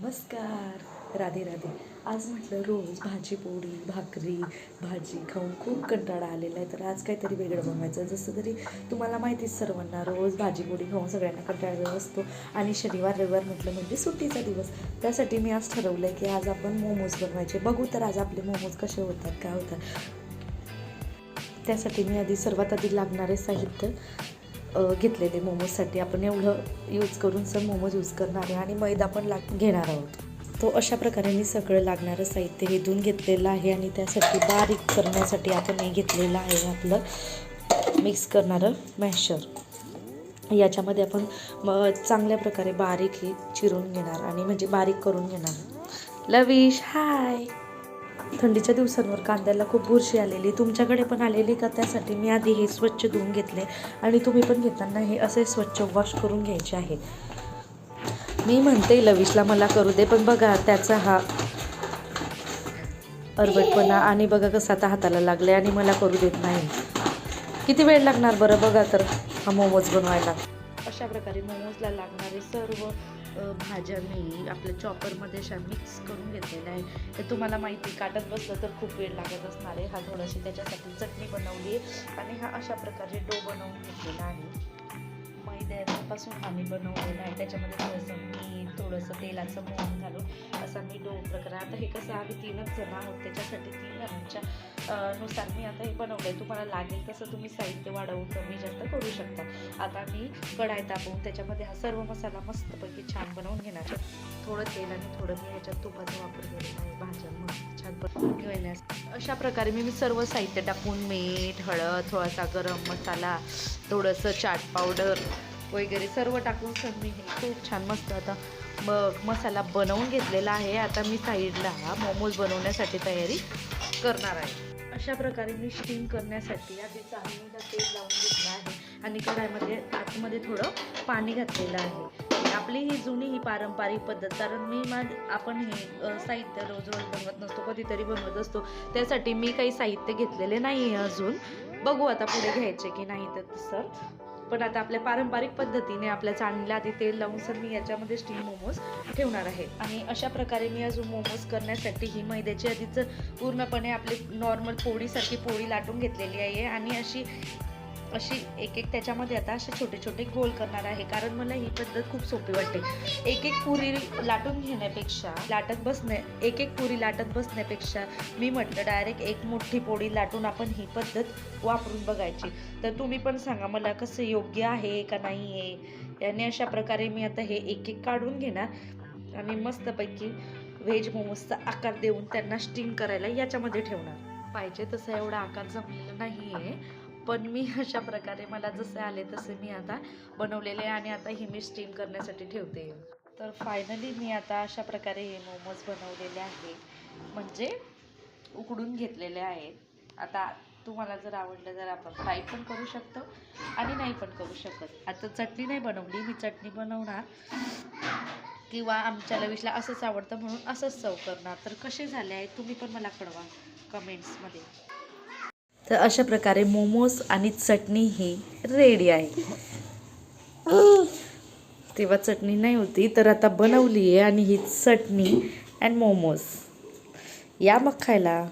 नमस्कार, राधे राधे. आज म्हटलं रोज भाजी पोळी भाकरी भाजी खाऊन खूप कंटाळा आलेला आहे, तर आज काहीतरी वेगळं बनवायचं. जसं तरी तुम्हाला माहितीच सर्वांना, रोज भाजी पोळी खाऊन सगळ्यांना कंटाळा असतो आणि शनिवार रविवार म्हटलं म्हणजे सुट्टीचा दिवस. त्यासाठी मी आज ठरवलं आहे की आज आपण मोमोज बनवायचे. बघू तर आज आपले मोमोज कसे होतात, काय होतात. त्यासाठी मी सर्वात आधी लागणारे साहित्य घेतलेले. मोमोजसाठी आपण एवढं यूज करून मोमोज यूज करणार आहे आणि मैदा पण घेणार आहोत. तो अशा प्रकारे मी सगळं लागणारं साहित्य हे धुवून घेतलेलं आहे आणि त्यासाठी बारीक करण्यासाठी आपण हे घेतलेलं आहे आपलं मिक्स करणारं मॅशर. याच्यामध्ये आपण चांगल्या प्रकारे बारीक हे चिरून घेणार आणि म्हणजे बारीक करून घेणार. लविश हाय. थंडीच्या दिवसांवर कांद्याला खूप बुरशी आलेली, तुमच्याकडे पण आलेली का? त्यासाठी मी आधी हे स्वच्छ धुवून घेतले आणि तुम्ही पण घेताना हे असे स्वच्छ वॉश करून घ्यायचे आहे. मी म्हणते लविशला मला करू दे, पण बघा त्याचा हा अरबटपणा आणि बघा कसं आता हाताला लागले आणि मला करू देत नाही. किती वेळ लागणार बरं बघा तर हा मोमोज बनवायला. अशा प्रकारे मोमोजला लागणारे सर्व भाज्या मी आपल्या चॉपरमध्ये अशा मिक्स करून घेतलेल्या आहे. ते तुम्हाला माहिती, काटत बसलं तर खूप वेळ लागत असणार आहे. हा थोडीशी त्याच्यासाठी चटणी बनवली आहे आणि हा अशा प्रकारे डो बनवून घेतलेला आहे. मैद्यापासून आम्ही बनवलेला आहे. त्याच्यामध्ये थोडंसं मीठ, थोडंसं तेलाचं मोहन घालून असा मी डो प्रकार. आता हे कसं आम्ही 3च जण आहोत, त्याच्यासाठी 3 जणांच्या नुसार मी आता हे बनवलं आहे. तुम्हाला लागेल तसं तुम्ही साहित्य वाढवून कमी जास्त करू शकता. आता मी कढाई तापवून त्याच्यामध्ये हा सर्व मसाला मस्तपैकी छान बनवून घेणार. थोडं तेल आणि थोडं मी ह्याच्यात तुपाचा वापर केलेला आहे भाज्यांमध्ये छान बनवून घेण्यास. अशा प्रकारे मी सर्व साहित्य टाकून मीठ, हळद, थोडासा गरम मसाला, थोडंसं चाट पावडर वगैरे सर्व टाकून मी हे खूप छान मस्त आता मसाला बनवून घेतलेला आहे. आता मी साईडला हा मोमोज बनवण्यासाठी तयारी करणार आहे. अशा प्रकारे मी स्टीम करण्यासाठी आधी चांगलीला तेल लावून घेतलं आहे आणि कढाईमध्ये आतमध्ये थोडं पाणी घातलेलं आहे. आपली ही जुनी ही पारंपरिक पद्धत, कारण आपण हे साहित्य रोज रोज बनवत नसतो, कधीतरी बनवत असतो. त्यासाठी मी काही साहित्य घेतलेले नाही आहे अजून. बघू आता पुढे घ्यायचे की नाही तर तसं. पण आता आपल्या पारंपरिक पद्धतीने आपल्या चाळणीला आधी तेल लावून मी याच्यामध्ये स्टीम मोमोज ठेवणार आहे. आणि अशा प्रकारे मी अजून मोमोज करण्यासाठी ही मैद्याची आधीच पूर्णपणे आपली नॉर्मल पोळीसारखी पोळी लाटून घेतलेली आहे आणि अशी एक त्याच्यामध्ये आता असे छोटे छोटे गोल करणार आहे. कारण मला ही पद्धत खूप सोपी वाटते. एक पुरी लाटत बसण्यापेक्षा मी म्हटलं डायरेक्ट एक मोठी पोळी लाटून आपण ही पद्धत वापरून बघायची. तर तुम्ही पण सांगा मला कसं योग्य आहे का नाही आहे. आणि अशा प्रकारे मी आता हे एक काढून घेणार आणि मस्तपैकी व्हेज मोमोजचा आकार देऊन त्यांना स्टीम करायला याच्यामध्ये ठेवणार. पाहिजे तसा एवढा आकार जमलेला नाही आहे, पण मी अशा प्रकारे मला जसे आले तसे मी आता बनवलेले आहे आणि आता ही मी स्टीम करण्यासाठी ठेवते. तर फायनली मी आता अशा प्रकारे हे मोमोज बनवलेले आहे, म्हणजे उकडून घेतलेले आहेत. आता तुम्हाला जर आवडलं तर आपण फ्राय पण करू शकतो आणि नाही पण करू शकत. आता चटणी नाही बनवली, मी चटणी बनवणार किंवा आमच्या लविशला असंच आवडतं म्हणून असंच सर्व करणार. तर कसे झाले आहेत तुम्ही पण मला कळवा कमेंट्समध्ये. तर अशा प्रकारे मोमोज आणि चटणी ही रेडी आहे. तेव्हा चटणी नाही होती तर आता बनवली आहे आणि ही चटणी अँड मोमोज. या मग खायला.